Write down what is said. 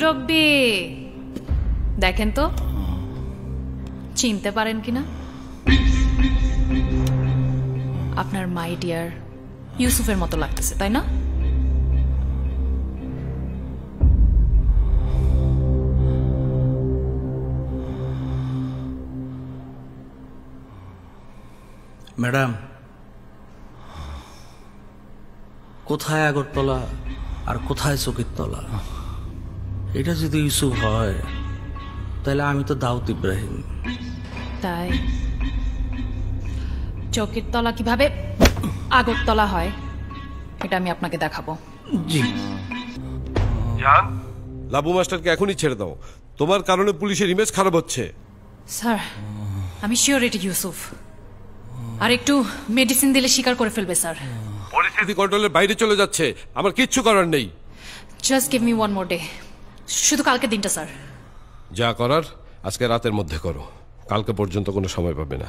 মুরব্বি দেখেন তো চিনতে পারেন কিনা? আপনার মাই ডিয়ার ইউসুফের মতো লাগতেছে, তাই না? ম্যাডাম, কোথায় আগরতলা আর কোথায় চকির তলা? এটা যদি ইউসুফ হয় তাহলে আমি তো দাউদ ইব্রাহিম। তাই চকির তলা কিভাবে আগরতলা হয় এটা আমি আপনাকে দেখাবো। জি জান, লাবু মাস্টারকে এখনই ছেড়ে দাও, তোমার কারণে পুলিশের ইমেজ খারাপ হচ্ছে। স্যার আমি শিওর এটি ইউসুফ, আর একটু মেডিসিন দিলে স্বীকার করে ফেলবে স্যার। পরিস্থিতি কন্ট্রোলের বাইরে চলে যাচ্ছে, আমার কিচ্ছু করার নেই। Just give me one more day, শুধু কালকে দিনটা স্যার। যা করার আজকে রাতের মধ্যে করো, কালকে পর্যন্ত কোনো সময় পাবে না।